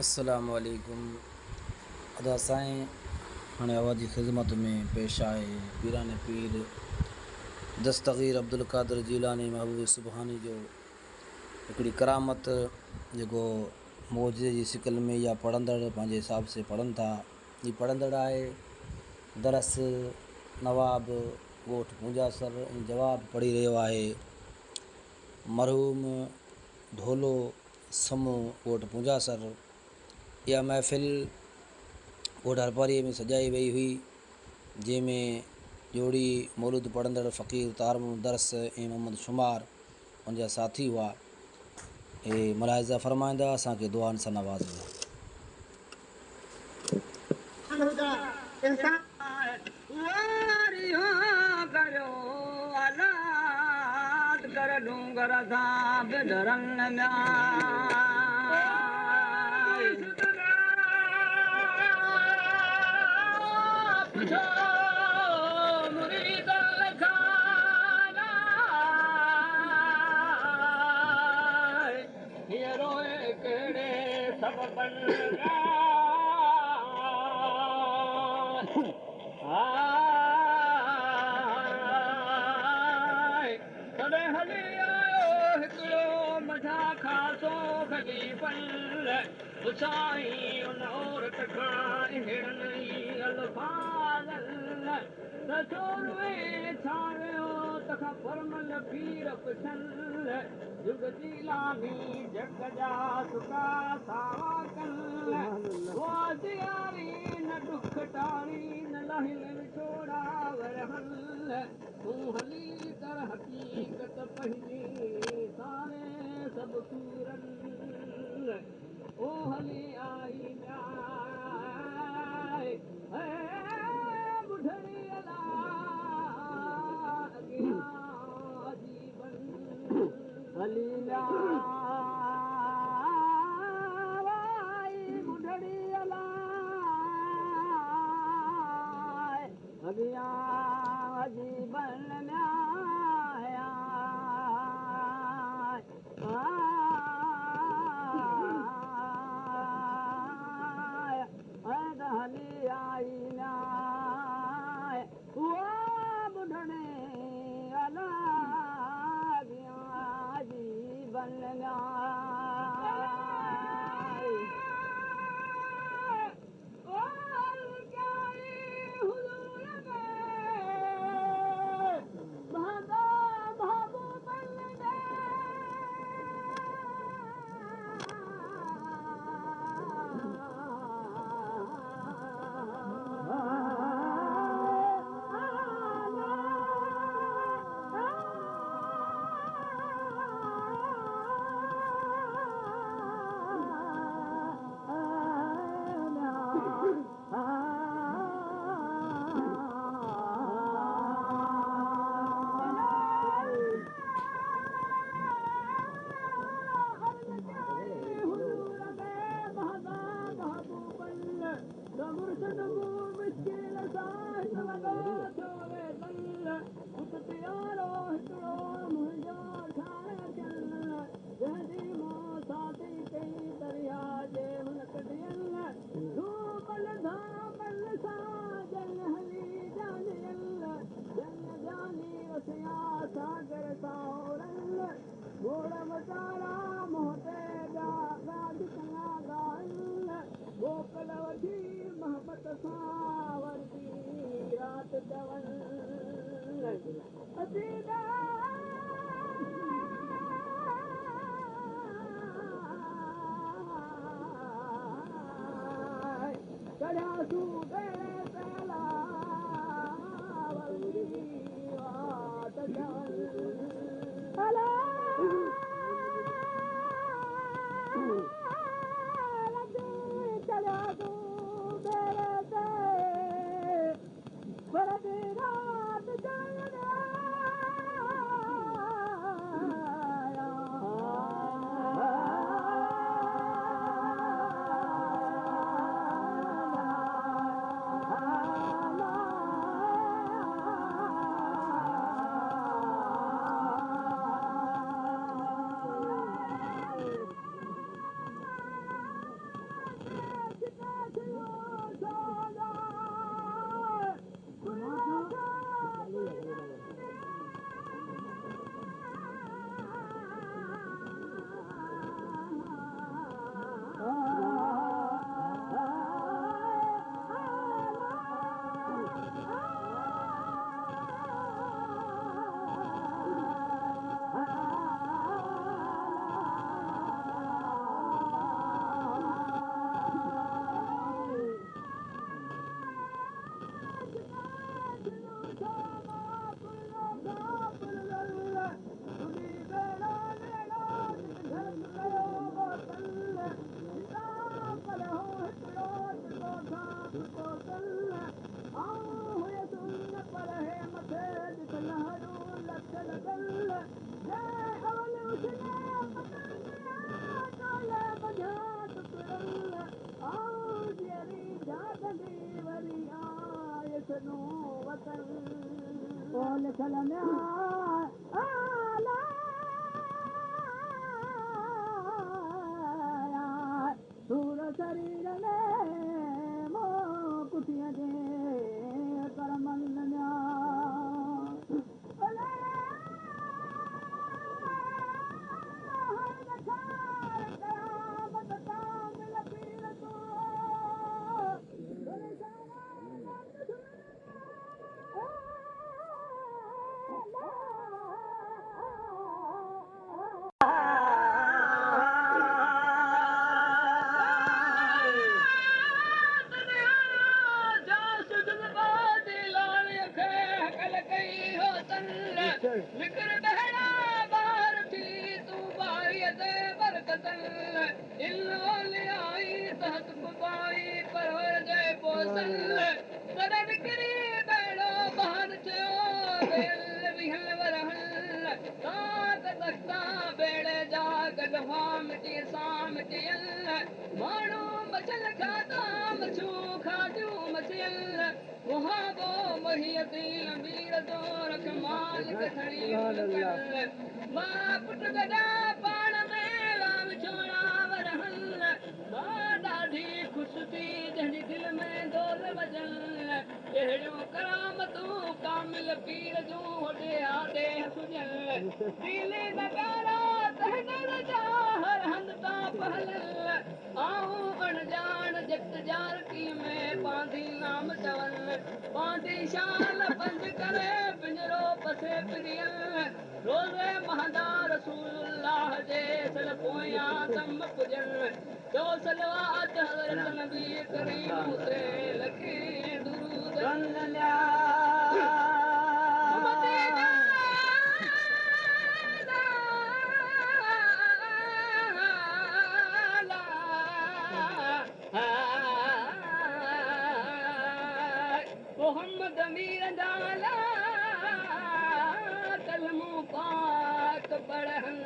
अस्सलामु अलैकुम। अदा साईं हाणे अवां जी ख़िदमत में पेश आहे पीराने पीर दस्तगीर अब्दुल क़ादिर जीलानी महबूब सुबहानी जो हिकिड़ी करामत जेको मौजे जी शिकिल में या पढ़ंदड़ पंहिंजे हिसाब से पढ़नि था। हीअ पढ़ंदड़ आहे दरस नवाब ॻोठ पूंजासर ऐं जवाब पढ़ी रहियो आहे मरहूम ढोलो समूह ॻोठ पूंजासर। इहा महफ़िल ॻोठ हरपारीअ में सजाई वई हुई जंहिंमें जोड़ी मौलूद पढ़ंदड़ फ़क़ीर तारम दरस ऐं मोहम्मद शुमार उनजा साथी हुआ। हे मलाइज़ा फ़रमाईंदा, असांखे दुआनि सां नवाज़ींदा। शरीर में मोह कुटिया दे करमल माण्हू मछल खाधा मछू खाधियूं मछियल मुहाबो मोहियती मीर दो रख मालिक खणी मां पुट गॾा पाण में राम छोड़ा वरहल मां ॾाढी ख़ुशि थी जंहिंजी दिलि में दोल वजल अहिड़ियूं करामतूं कामिल पीर जूं होॾे आॾे सुॼल दिलि नगारा तहदर जा हर हंध तां पहलल आऊं अणजान जट जारकी में पांधी नाम चवनि पांधी शान पंज करे पिंजरो पसे प्रियल रोज़े महदा रसूलुल्लाह जे सल पोयां दम पुजल जो सलवात हज़रत नबी करीम ते लखे दुरूद वंदना मोहम्मद अमीर डाला कलमू पाक पढ़न